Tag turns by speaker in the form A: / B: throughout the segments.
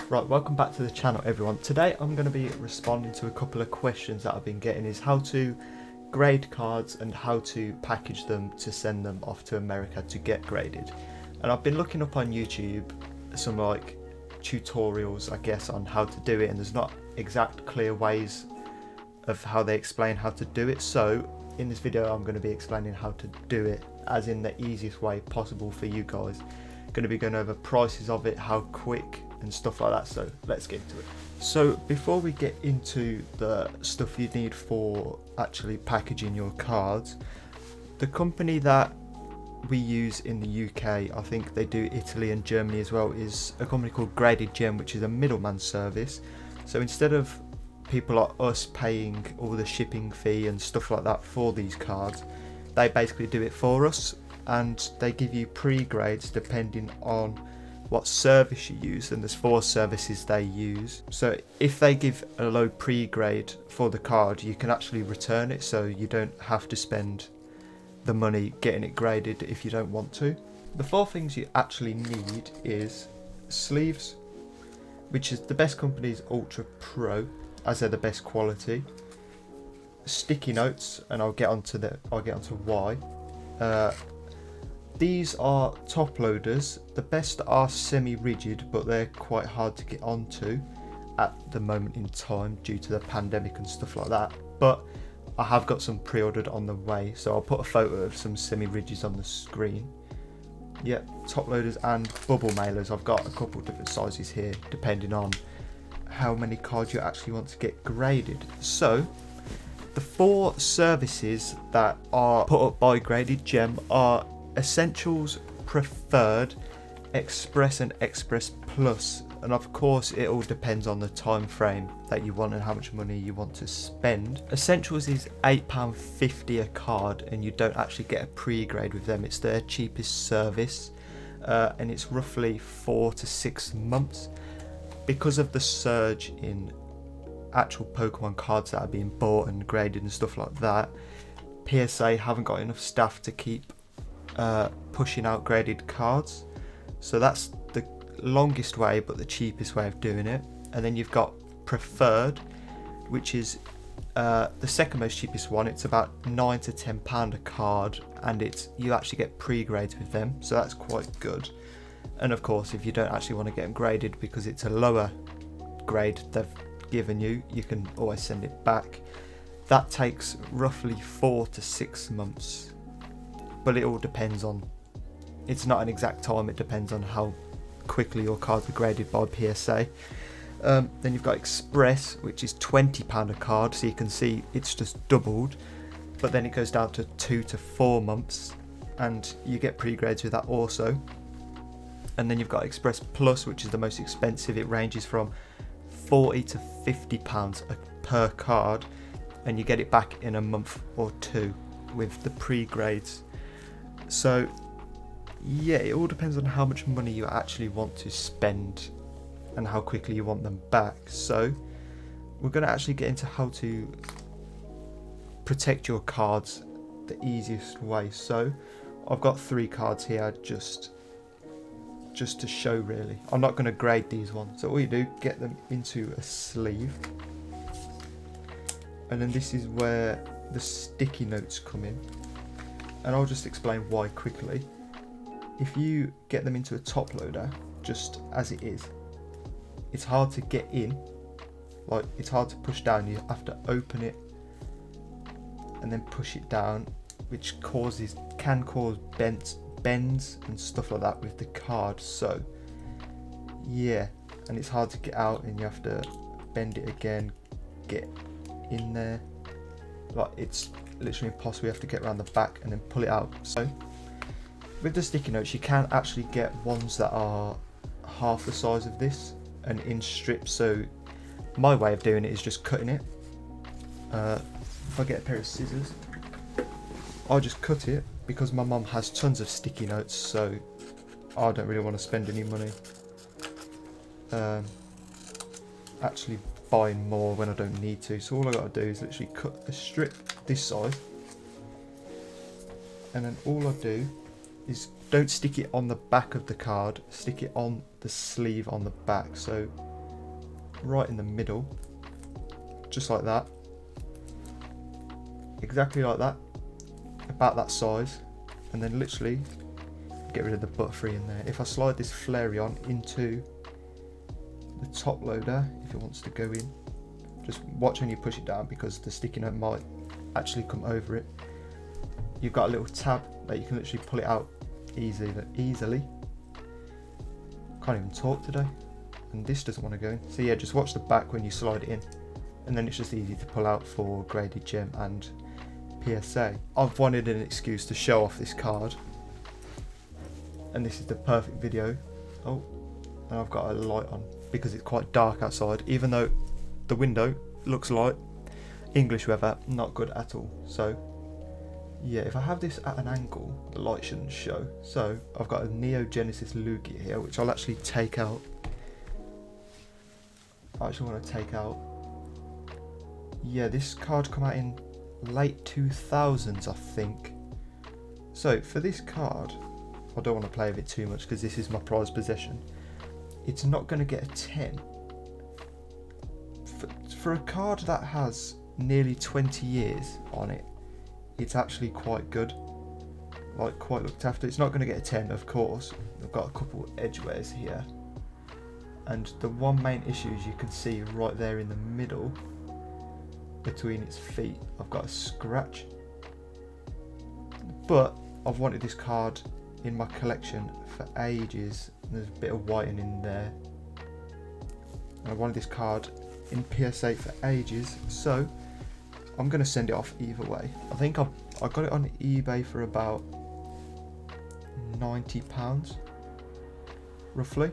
A: Right, welcome back to the channel everyone. Today I'm going to be responding to a couple of questions that I've been getting, is how to grade cards and how to package them to send them off to America to get graded. And I've been looking up on YouTube some like tutorials I guess on how to do it, and there's not exact clear ways of how they explain how to do it. So in this video I'm going to be explaining how to do it as in the easiest way possible for you guys. Going to be going over prices of it, how quick and stuff like that, so let's get into it. So before we get into the stuff you need for actually packaging your cards, the company that we use in the UK, I think they do Italy and Germany as well, is a company called Graded Gem, which is a middleman service. So instead of people like us paying all the shipping fee and stuff like that for these cards, they basically do it for us, and they give you pre-grades depending on what service you use, and there's 4 services they use. So if they give a low pre-grade for the card, you can actually return it, so you don't have to spend the money getting it graded if you don't want to. The 4 things you actually need is sleeves, which is the best company's Ultra Pro, as they're the best quality. Sticky notes, and I'll get onto why. These are top loaders. The best are semi-rigid, but they're quite hard to get onto at the moment in time due to the pandemic and stuff like that. But I have got some pre-ordered on the way, so I'll put a photo of some semi-rigids on the screen. Yep, top loaders and bubble mailers. I've got a couple different sizes here depending on how many cards you actually want to get graded. So the 4 services that are put up by Graded Gem are Essentials, Preferred, Express and Express Plus, and of course it all depends on the time frame that you want and how much money you want to spend. Essentials is £8.50 a card, and you don't actually get a pre-grade with them. It's their cheapest service, and it's roughly 4 to 6 months. Because of the surge in actual Pokemon cards that are being bought and graded and stuff like that, PSA haven't got enough staff to keep pushing out graded cards, so that's the longest way but the cheapest way of doing it. And then you've got Preferred, which is the second most cheapest one. It's about £9 to £10 a card, and you actually get pre-grades with them, so that's quite good. And of course, if you don't actually want to get them graded because it's a lower grade they've given you, you can always send it back. That takes roughly 4 to 6 months, but it all depends on, it's not an exact time, it depends on how quickly your cards are graded by PSA. Then you've got Express, which is £20 a card, so you can see it's just doubled, but then it goes down to 2 to 4 months, and you get pre-grades with that also. And then you've got Express Plus, which is the most expensive. It ranges from £40 to £50 per card, and you get it back in a month or 2 with the pre-grades. So yeah, it all depends on how much money you actually want to spend and how quickly you want them back. So we're going to actually get into how to protect your cards the easiest way. So I've got 3 cards here just to show really. I'm not going to grade these ones. So all you do, get them into a sleeve, and then this is where the sticky notes come in, and I'll just explain why quickly. If you get them into a top loader just as it is, it's hard to get in, like it's hard to push down. You have to open it and then push it down, which can cause bends and stuff like that with the card. So yeah, and it's hard to get out, and you have to bend it again, get in there, like it's literally impossible. You have to get around the back and then pull it out. So with the sticky notes, you can actually get ones that are half the size of this and in strips. So my way of doing it is just cutting it. If I get a pair of scissors, I'll just cut it, because my mum has tons of sticky notes, so I don't really want to spend any money actually buying more when I don't need to. So all I got to do is literally cut a strip this size, and then all I do is don't stick it on the back of the card, stick it on the sleeve on the back. So right in the middle, just like that, exactly like that, about that size, and then literally get rid of the butterfree in there. If I slide this Flareon into the top loader, if it wants to go in, just watch when you push it down because the sticky note might actually come over it. You've got a little tab that you can literally pull it out easily. Can't even talk today, and this doesn't want to go in. So yeah, just watch the back when you slide it in, and then it's just easy to pull out for graded gem and PSA. I've wanted an excuse to show off this card, and this is the perfect video. Oh, and I've got a light on because it's quite dark outside, even though the window looks light. English weather, not good at all. So yeah, if I have this at an angle, the light shouldn't show. So I've got a Neo Genesis Lugia here, which I'll actually take out. I actually want to take out. Yeah, this card come out in late 2000s, I think. So for this card, I don't want to play with it too much because this is my prized possession. It's not going to get a 10. For a card that has nearly 20 years on it, it's actually quite good, like quite looked after. It's not going to get a 10, of course. I've got a couple edgewares here, and the one main issue is you can see right there in the middle between its feet I've got a scratch, but I've wanted this card in my collection for ages. There's a bit of whiting in there, and I wanted this card in PSA for ages, so I'm going to send it off either way. I think I got it on eBay for about £90 roughly.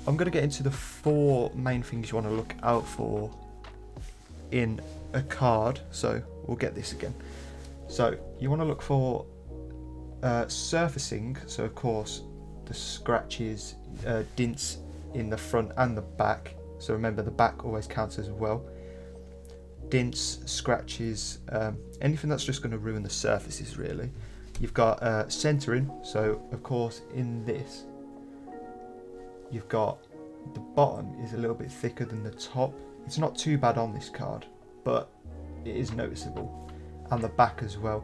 A: I'm going to get into the 4 main things you want to look out for in a card, so we'll get this again. So you want to look for surfacing, so of course the scratches, dints in the front and the back, so remember the back always counts as well. Dints, scratches, anything that's just going to ruin the surfaces really. You've got centering, so of course in this you've got the bottom is a little bit thicker than the top. It's not too bad on this card, but it is noticeable, and the back as well.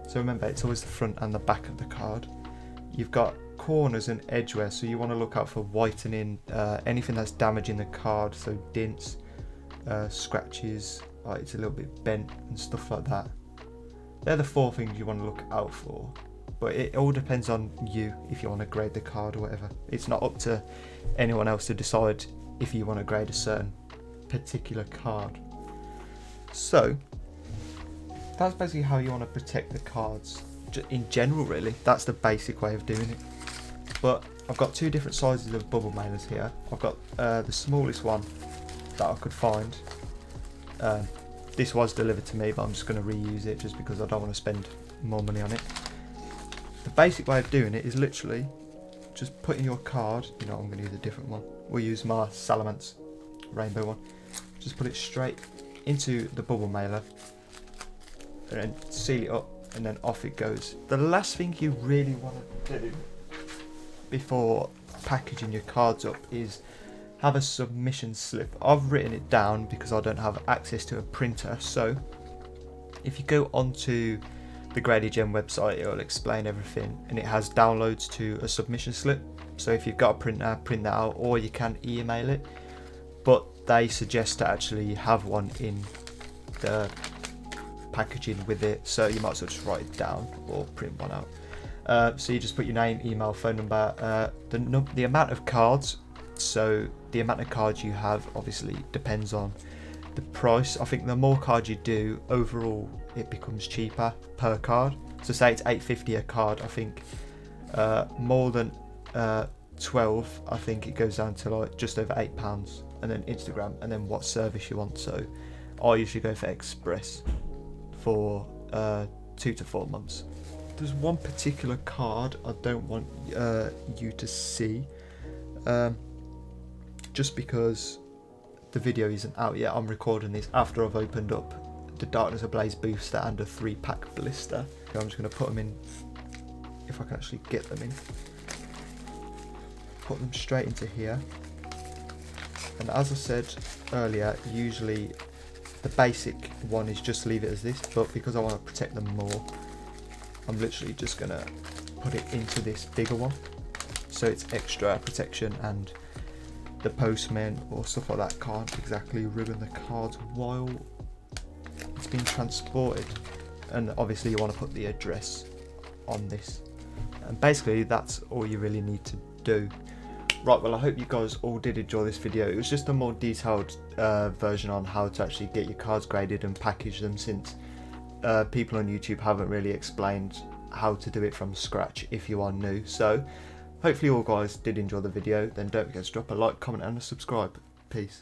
A: So remember, it's always the front and the back of the card. You've got corners and edgeware, so you want to look out for whitening, anything that's damaging the card, so dints, scratches, like it's a little bit bent and stuff like that. They're the 4 things you want to look out for, but it all depends on you if you want to grade the card or whatever. It's not up to anyone else to decide if you want to grade a certain particular card. So that's basically how you want to protect the cards in general really. That's the basic way of doing it. But I've got 2 different sizes of bubble mailers here. I've got the smallest one that I could find. This was delivered to me, but I'm just going to reuse it just because I don't want to spend more money on it. The basic way of doing it is literally just putting your card, you know, I'm going to use a different one. We'll use my Salamence rainbow one. Just put it straight into the bubble mailer and then seal it up, and then off it goes. The last thing you really want to do before packaging your cards up is have a submission slip. I've written it down because I don't have access to a printer, so if you go onto the Graded Gem website, it will explain everything, and it has downloads to a submission slip. So if you've got a printer, print that out, or you can email it, but they suggest to actually have one in the packaging with it, so you might as well just write it down or print one out. So you just put your name, email, phone number, the amount of cards. So the amount of cards you have obviously depends on the price. I think the more cards you do, overall it becomes cheaper per card. So say it's $8.50 a card, I think more than 12, I think it goes down to like just over £8, and then Instagram, and then what service you want. So I usually go for Express for 2 to 4 months. There's one particular card I don't want you to see, just because the video isn't out yet. I'm recording this after I've opened up the Darkness Ablaze booster and a 3-pack blister. So I'm just going to put them in, if I can actually get them in. Put them straight into here. And as I said earlier, usually the basic one is just leave it as this, but because I want to protect them more, I'm literally just going to put it into this bigger one, so it's extra protection and the postman or stuff like that can't exactly ruin the cards while it's being transported. And obviously you want to put the address on this, and basically that's all you really need to do. Right, well, I hope you guys all did enjoy this video. It was just a more detailed version on how to actually get your cards graded and package them, since people on YouTube haven't really explained how to do it from scratch if you are new. So hopefully you all guys did enjoy the video. Then don't forget to drop a like, comment and a subscribe. Peace.